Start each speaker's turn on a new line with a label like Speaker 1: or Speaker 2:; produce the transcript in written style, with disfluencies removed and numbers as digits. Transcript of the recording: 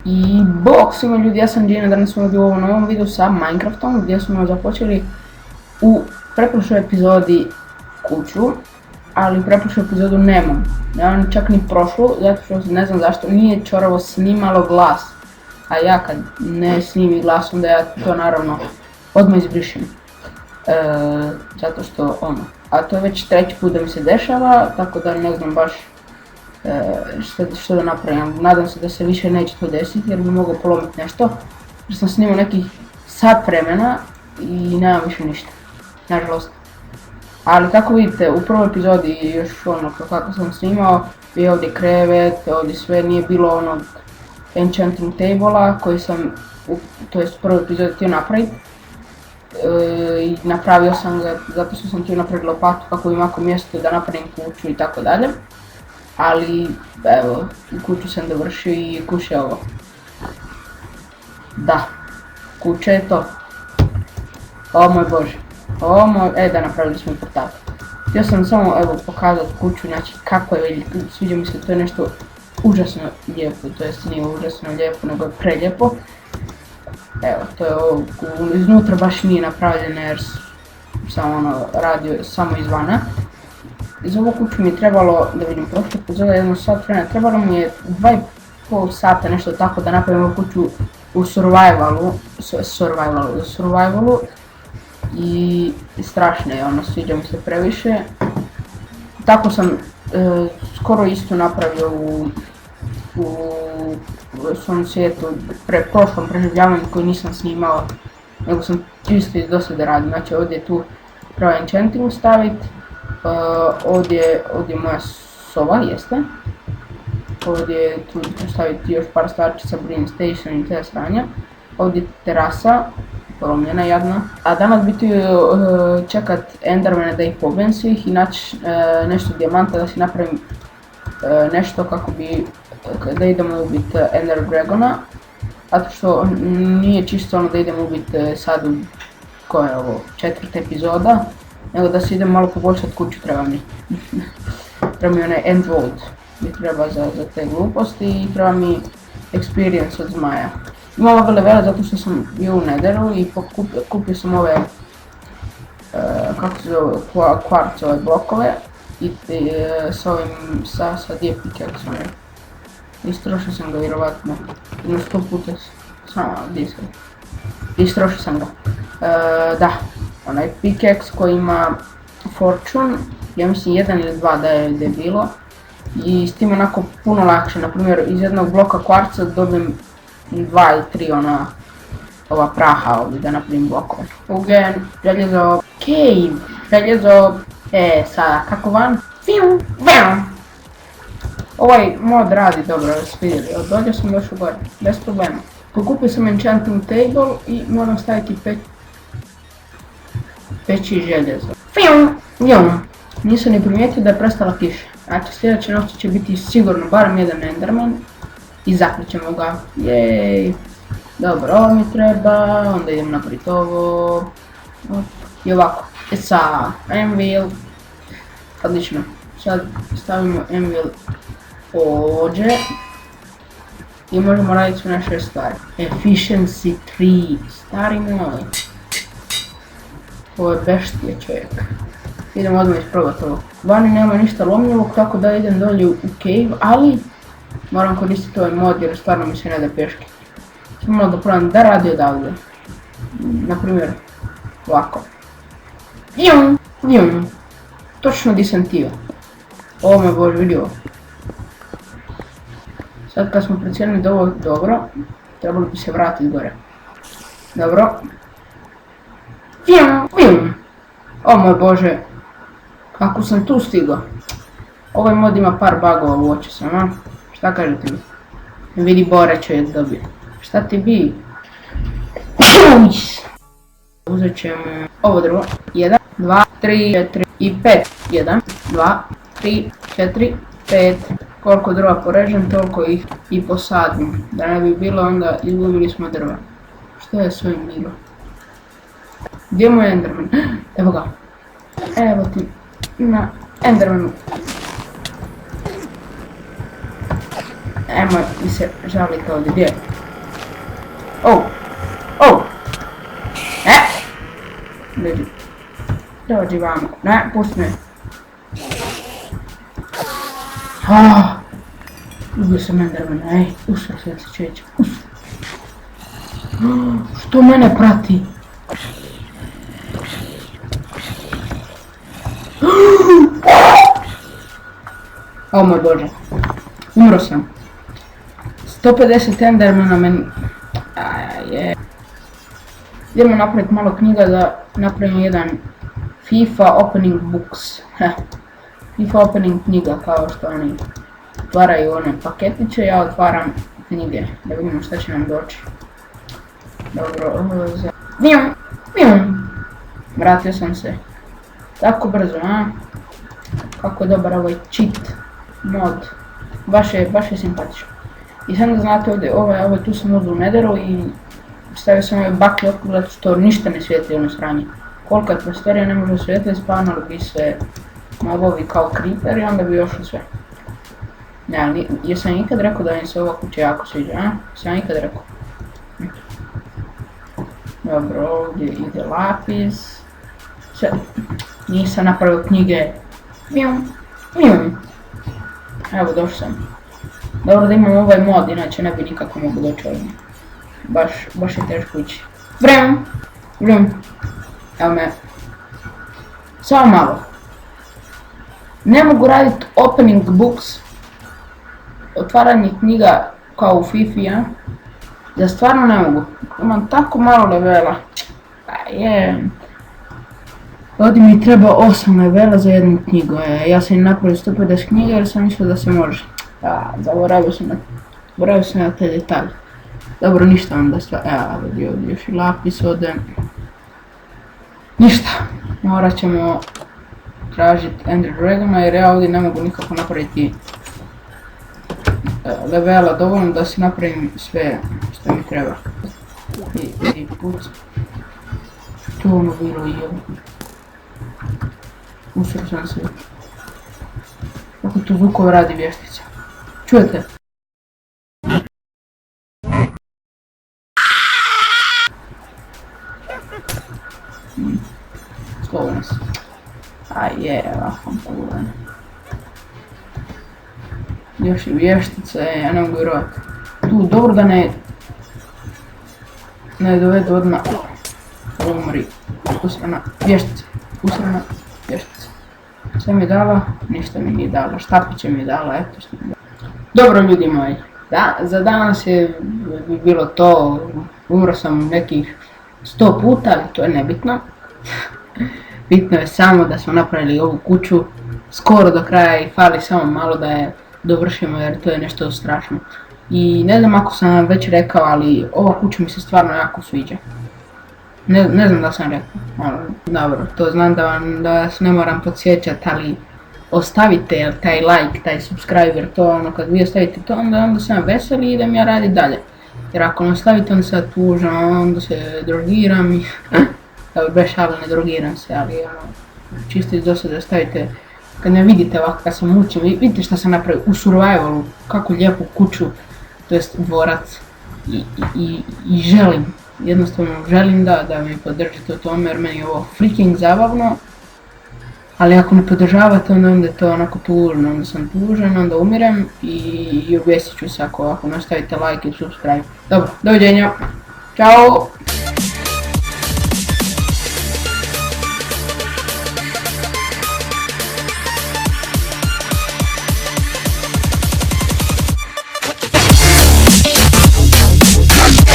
Speaker 1: I bok svima ljudi, ja sam Gina, danas smo ovdje u ovom novom videu sa Minecraftom gdje smo započeli u pretprošloj epizodi kuću, ali pretprošlu epizodu nemam. Ja čak ni prošlu, zato što ne znam zašto nije Čoravo snimalo glas. A ja kad ne snimi glas, onda ja to naravno odmah izbrišem. Zato što a to je već treći put da mi se dešava, tako da ne znam baš što da napravim. Nadam se da se više neće to desiti jer bi mogao polomiti nešto. Jer sam snimao nekih sat vremena i nemam više ništa, nažalost. Ali kako vidite, u prvoj epizodi još kako sam snimao, bio je ovdje krevet, ovdje sve, nije bilo onog enchanting table-a koji sam u prvoj epizodi htio napraviti. I napravio sam ga zato što sam htio napraviti lopatu kako bi imao mjesto da napravim kuću i tako dalje. Ali evo, kuću sam dovršio i kuća je ovo. Da, kuća je to. O moj bože. Da, napravili smo portal. Htio sam samo pokazati kuću, znači kako je, sviđa mi se, to je nešto užasno lijepo, to jest nije užasno lijepo, nego je prelijepo. Evo, to je ovo, iznutra baš nije napravljeno jer sam radio samo izvana. Za ovu kuću mi je trebalo, da vidim, prošle epizoda jedno sat vremena, trebalo mi je 2,5 sata nešto tako da napravim ovu kuću u survivalu i strašno je, sviđa mi se previše. Tako sam skoro isto napravio u svom svijetu, prošlom preživljavanju koji nisam snimao, nego sam čisto iz dosade radio. Znači ovdje je tu treba enchanting staviti. Ovdje je moja soba, jeste. Ovdje tu ću staviti još par starčica, Green Station i te sranja. Ovdje je terasa, polomljena jadna. A danas bi tu čekat Endermane da ih pobijem svih i naći nešto dijamanta da si napravim nešto kako bi, da idemo ubiti Ender Dragona. Zato što nije čisto da idemo ubiti sad u, koja je ovo, 4. epizoda. Nego da se idem malo poboljšati kuću, treba mi. Treba mi onaj end world, mi treba za te gluposti i treba mi experience od zmaja. Imam ove levele zato što sam bio u Netheru i kupio sam ove, kako se zove, kvarcove blokove i sa dvije pickaxom. Istrošio sam ga vjerovatno, jedno 100 puta, samo diskret. Istrošio sam ga. Da, onaj pickaxe koji ima fortune, ja mislim 1 ili 2 da je bilo. I s tim onako puno lakše, na primjer iz jednog bloka kvarca dobijem 2 ili 3 ova praha ovdje da napravim blokove. Ugen, željezo, željezo, sada kako van? Ovaj mod radi dobro, da se vidjeli, od dolje sam došao gore, bez problema. Pokupio sam enchanting table i moram staviti peći željezo. Nisam ni primijetio da je prestala kiša. Znači sljedeće noći će biti sigurno barem jedan Enderman i zakličemo ga. Jej! Dobro, ovo mi treba, onda idem napraviti ovo. I ovako. Sa anvil. Odlično. Sad stavimo anvil ovdje. I možemo raditi sve naše stvari. Efficiency 3. Stari moj. Ovo je beštije čovjek. Idemo odmah isprobati ovo. Vani nema ništa lomljivog, tako da idem dolje u cave, ali moram koristiti ovaj mod jer stvarno mi se ne da pješke. Samo malo da probam da radi odavde. Naprimjer, ovako. Točno di sam tio. Ovo me bože, vidi ovo. Sad kad smo procijenili da ovo je dobro, trebalo bi se vratiti gore. Dobro. O moj bože, kako sam tu stigao. Ovaj mod ima par bugova, uočio sam, a? Šta kažete mi? Vidi Bore čovjek dobio. Šta ti bi? Uzet ćemo ovo drvo. 1, 2, 3, 4 i 5. 1, 2, 3, 4, 5. Koliko drva porežem, toliko ih i posadim. Da ne bi bilo onda izgubili smo drva. Što je s ovim bilo? Gdje je moj Enderman? Evo ga. Evo ti na Endermanu. Emo mi se žalite ovdje, gdje je? Dođi vamo. Ne, pusti me. Ubio sam Endermana, ej, usro se čeće, usro. Što mene prati? O moj bože, umro sam. 150 Endermana meni... Idemo napraviti malo knjiga da napravimo jedan FIFA opening books. FIFA opening knjiga kao što oni otvaraju one paketiće, ja otvaram knjige da vidimo šta će nam doći. Dobro, vratio sam se. Tako brzo, a? Kako je dobar ovaj cheat mod. Baš je simpatično. I sad da znate ovdje tu sam uzeo u Netheru i stavio sam ove baklje okolo zato što ništa ne svijetli ono sranje. Kolika je prostorija ne može svijetli, spawnali bi se mobovi kao creeper i onda bi još sve. Ne, jesam ikad rekao da mi se ova kuća jako sviđa, a? Jesam ikad rekao. Dobro, ovdje ide lapis. Nisam napravio knjige. Evo, došao sam. Dobro da imam ovaj mod, inače ne bi nikako mogu doći ovdje. Baš je teško ići. Vrem. Evo me. Samo malo. Ne mogu raditi opening books. Otvaranje knjiga kao u Fifi, a? Ja stvarno ne mogu. Imam tako malo levela. Ovdje mi treba 8 levela za jednu knjigu. Ja sam napravio 150 knjiga jer sam mislio da se može. Zaboravio sam na te detalje. Dobro, ništa onda ovdje još i lapis ovdje. Ništa. Morat ćemo tražiti Ender Dragona jer ja ovdje ne mogu nikako napraviti levela dovoljno da si napravim sve što mi treba. I puc. Što ono bilo i ovo? Usro sam se. Kako tu zvukove radi vještica? Čujete? Slovo se. Ovako pogledaj. Još i vještica, ja ne mogu vjerovati. Tu, dobro da ne dovedu odmah. Umri. Usrana vještica. Sve mi je dala, ništa mi nije dala, štapiće mi je dala, eto što mi je dala. Dobro ljudi moji, za danas je bilo to, umro sam nekih 100 puta, ali to je nebitno. Bitno je samo da smo napravili ovu kuću skoro do kraja i fali samo malo da je dovršimo jer to je nešto strašno. I ne znam ako sam vam već rekao, ali ova kuća mi se stvarno jako sviđa. Ne znam da sam rekao, dobro, to znam da vas ne moram podsjećati, ali ostavite taj like, taj subscriber, to ono kad vi ostavite to onda sam vesel i idem ja raditi dalje. Jer ako ne ostavite onda se tužam, onda se drogiram i bez šale ne drogiram se, ali čisto iz dosada stavite, kad me vidite ovako kad sam mučim, vidite što sam napravio u survivalu, kako lijepu kuću, to jest dvorac i želim. Jednostavno želim da me podržite u tome jer meni je ovo freaking zabavno. Ali ako me podržavate onda je to onako tužno, onda sam tužan, onda umirem i objesit ću se ako ne stavite like i subscribe. Dobro, doviđenja, čao!